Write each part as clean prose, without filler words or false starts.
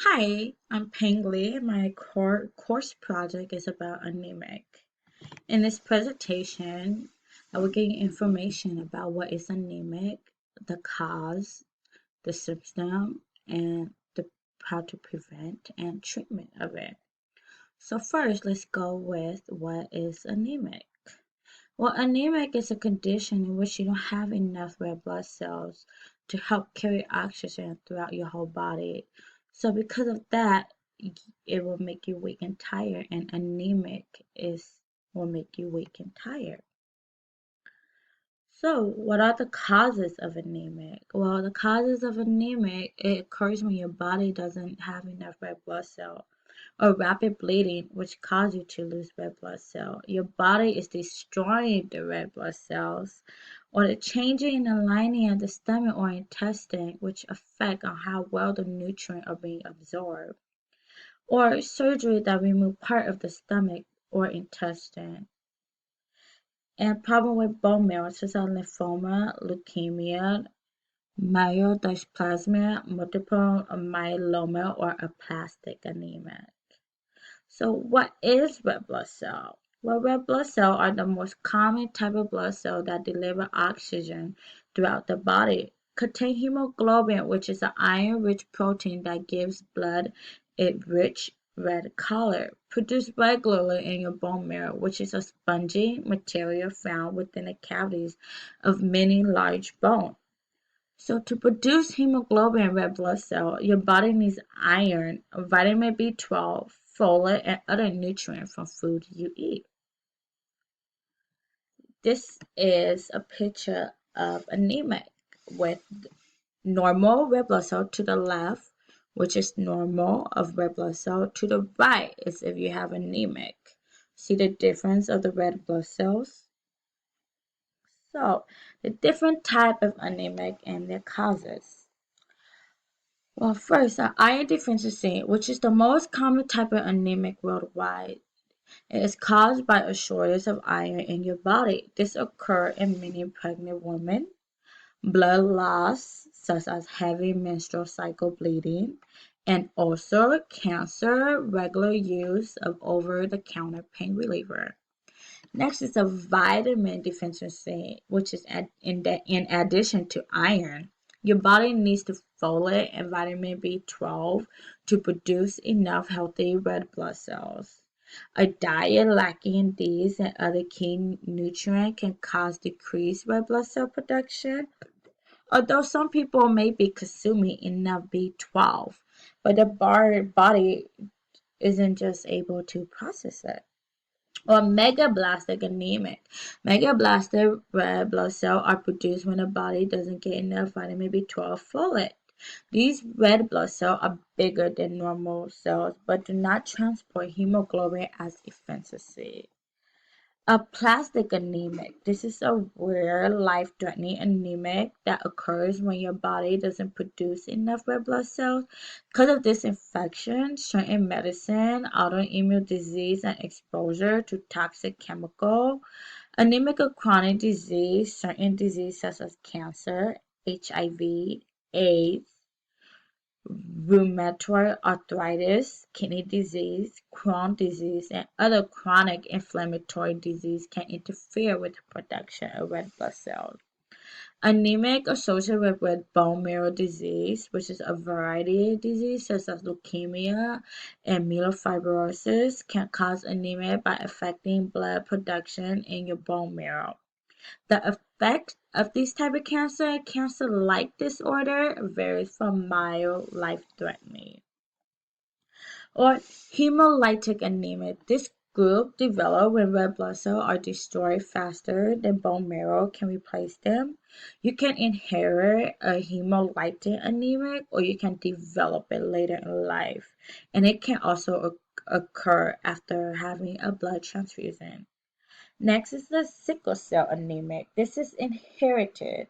Hi, I'm Peng Li. My course project is about anemic. In this presentation, I will give you information about what is anemic, the cause, the symptom, and how to prevent and treatment of it. So first, let's go with what is anemic. Well, anemic is a condition in which you don't have enough red blood cells to help carry oxygen throughout your whole body. So because of that, it will make you weak and tired, and anemic is will make you weak and tired. So, what are the causes of anemic? Well, the causes of anemic, it occurs when your body doesn't have enough red blood cell or rapid bleeding, which cause you to lose red blood cell. Your body is destroying the red blood cells, or the changing in the lining of the stomach or intestine, which affect on how well the nutrients are being absorbed, or surgery that remove part of the stomach or intestine. And problem with bone marrow, such as lymphoma, leukemia, myelodysplasia, multiple myeloma, or aplastic anemia. So what is red blood cell? Well, red blood cells are the most common type of blood cell that deliver oxygen throughout the body. Contain hemoglobin, which is an iron-rich protein that gives blood its rich red color. Produced regularly in your bone marrow, which is a spongy material found within the cavities of many large bones. So to produce hemoglobin and red blood cell, your body needs iron, vitamin B12, folate, and other nutrients from food you eat. This is a picture of anemic with normal red blood cell to the left, which is normal of red blood cell. To the right is if you have anemic. See the difference of the red blood cells? So, the different type of anemic and their causes. Well, first, iron deficiency, which is the most common type of anemic worldwide. It is caused by a shortage of iron in your body. This occurs in many pregnant women, blood loss, such as heavy menstrual cycle bleeding, and also cancer, regular use of over-the-counter pain reliever. Next is a vitamin deficiency, which is in addition to iron. Your body needs the folate and vitamin B12 to produce enough healthy red blood cells. A diet lacking in these and other key nutrients can cause decreased red blood cell production, although some people may be consuming enough B12, but the body isn't just able to process it. Or megablastic anemic. Megablastic red blood cells are produced when the body doesn't get enough vitamin B12 folate. These red blood cells are bigger than normal cells but do not transport hemoglobin as efficiently. Aplastic anemic. This is a rare life-threatening anemic that occurs when your body doesn't produce enough red blood cells. Because of this infection, certain medicine, autoimmune disease, and exposure to toxic chemical, anemic or chronic disease, certain diseases such as cancer, HIV, AIDS, rheumatoid arthritis, kidney disease, Crohn's disease, and other chronic inflammatory disease can interfere with the production of red blood cells. Anemic associated with bone marrow disease, which is a variety of disease such as leukemia and myelofibrosis, can cause anemia by affecting blood production in your bone marrow. The effect of this type of cancer-like disorder, varies from mild, life-threatening. Or hemolytic anemia. This group develop when red blood cells are destroyed faster than bone marrow can replace them. You can inherit a hemolytic anemia or you can develop it later in life. And it can also occur after having a blood transfusion. Next is the sickle cell anemic. This is inherited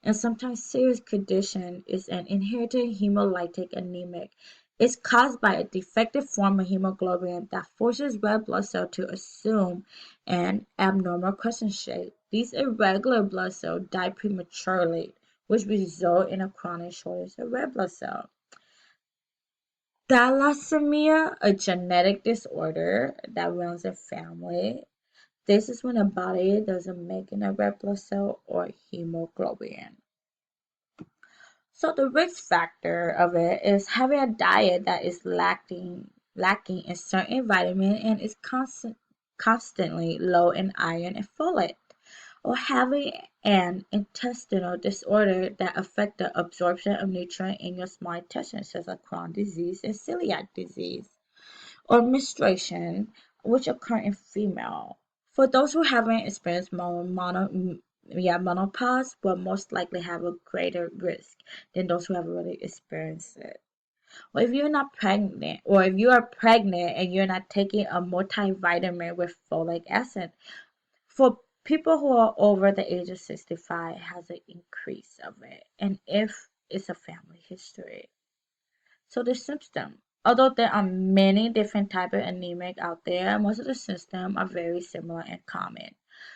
and sometimes serious condition is an inherited hemolytic anemic. It's caused by a defective form of hemoglobin that forces red blood cells to assume an abnormal crescent shape. These irregular blood cells die prematurely, which result in a chronic shortage of red blood cells. Thalassemia, a genetic disorder that runs in family. This is when a body doesn't make enough red blood cell or hemoglobin. So the risk factor of it is having a diet that is lacking in certain vitamin and is constantly low in iron and folate, or having an intestinal disorder that affect the absorption of nutrient in your small intestine, such as Crohn's disease and celiac disease, or menstruation, which occur in female. For those who haven't experienced menopause will most likely have a greater risk than those who have already experienced it. Or if you're not pregnant, or if you are pregnant and you're not taking a multivitamin with folic acid, for people who are over the age of 65, it has an increase of it, and if it's a family history. So the symptom, although there are many different types of anemic out there, most of the symptoms are very similar and common.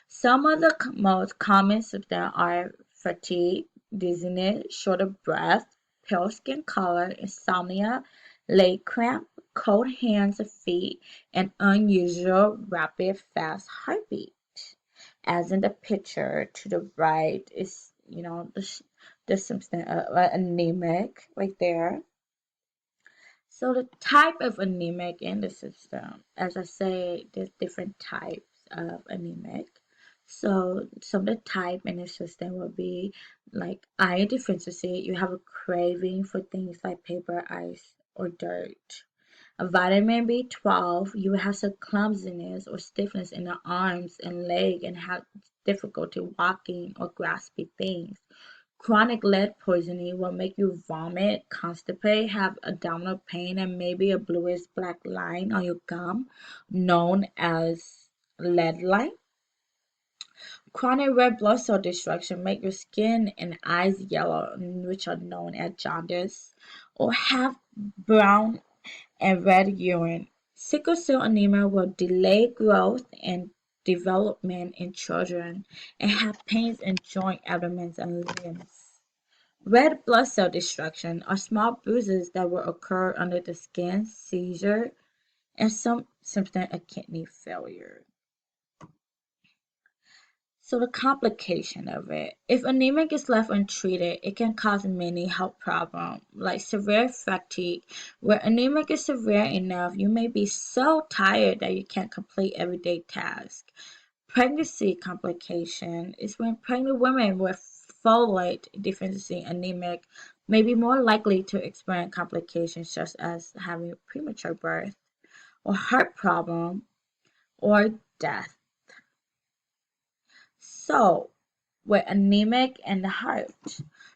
Some of the most common symptoms are fatigue, dizziness, short of breath, pale skin color, insomnia, leg cramp, cold hands and feet, and unusual rapid fast heartbeat. As in the picture to the right is, the symptom anemic right there. So the type of anemic in the system, as I say, there's different types of anemic. So some of the type in the system will be like iron deficiency. You have a craving for things like paper, ice, or dirt. A vitamin B12, you will have some clumsiness or stiffness in the arms and leg and have difficulty walking or grasping things. Chronic lead poisoning will make you vomit, constipate, have abdominal pain, and maybe a bluish black line on your gum, known as lead line. Chronic red blood cell destruction make your skin and eyes yellow, which are known as jaundice, or have brown and red urine. Sickle cell anemia will delay growth and development in children and have pains in joint, abdomens, and limbs. Red blood cell destruction are small bruises that will occur under the skin, seizure, and some symptom of kidney failure. So the complication of it. If anemic is left untreated, it can cause many health problems, like severe fatigue. Where anemic is severe enough, you may be so tired that you can't complete everyday tasks. Pregnancy complication is when pregnant women with folate deficiency anemic may be more likely to experience complications such as having premature birth, or heart problem, or death. So, with anemic and the heart.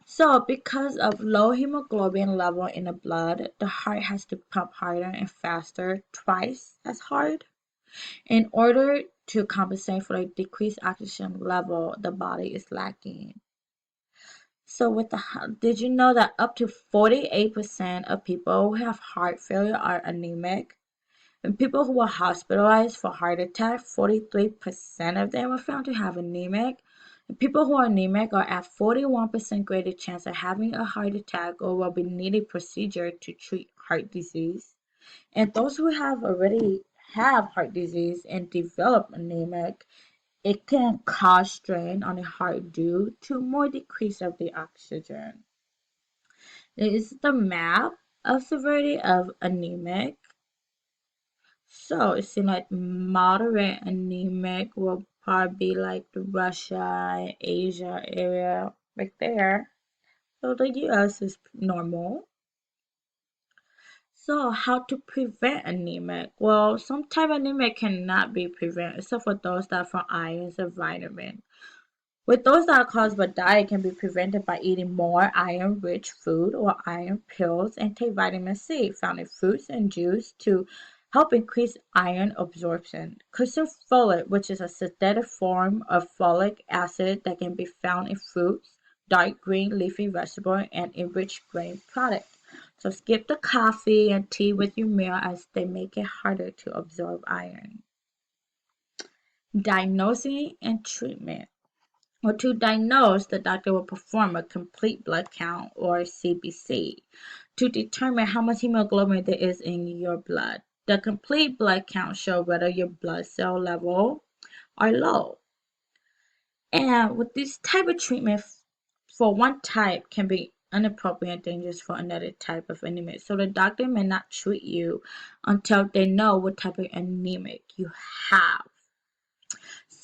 So, because of low hemoglobin level in the blood, the heart has to pump harder and faster, twice as hard, in order to compensate for the decreased oxygen level the body is lacking. So, did you know that up to 48% of people who have heart failure are anemic? And people who were hospitalized for heart attack, 43% of them were found to have anemic. And people who are anemic are at 41% greater chance of having a heart attack or will be needing procedure to treat heart disease. And those who have already have heart disease and develop anemic, it can cause strain on the heart due to more decrease of the oxygen. This is the map of severity of anemic. So it seems like moderate anemic will probably be like the Russia and Asia area right there. So the US is normal. So how to prevent anemic? Well, some type of anemia cannot be prevented except for those that are from ions and vitamin. With those that are caused by diet can be prevented by eating more iron-rich food or iron pills and take vitamin C found in fruits and juice to help increase iron absorption. Consume folate, which is a synthetic form of folic acid that can be found in fruits, dark green leafy vegetable, and enriched grain products. So skip the coffee and tea with your meal as they make it harder to absorb iron. Diagnosing and treatment. Or to diagnose, the doctor will perform a complete blood count or CBC to determine how much hemoglobin there is in your blood. The complete blood count shows whether your blood cell level are low. And with this type of treatment, for one type can be inappropriate and dangerous for another type of anemia. So the doctor may not treat you until they know what type of anemic you have.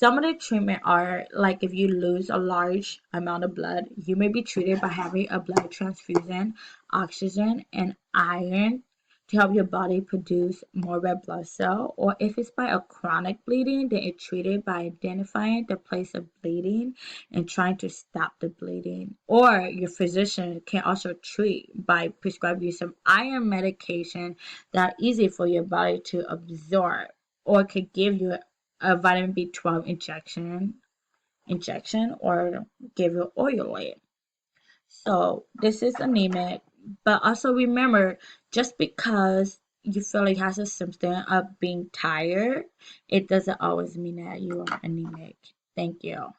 Some of the treatment are like if you lose a large amount of blood, you may be treated by having a blood transfusion, oxygen, and iron to help your body produce more red blood cell. Or if it's by a chronic bleeding, then it's treated by identifying the place of bleeding and trying to stop the bleeding. Or your physician can also treat by prescribing you some iron medication that are easy for your body to absorb, or could give you a vitamin B12 injection or give you oil. So this is anemic, but also remember, just because you feel like has a symptom of being tired, it doesn't always mean that you are anemic. Thank you.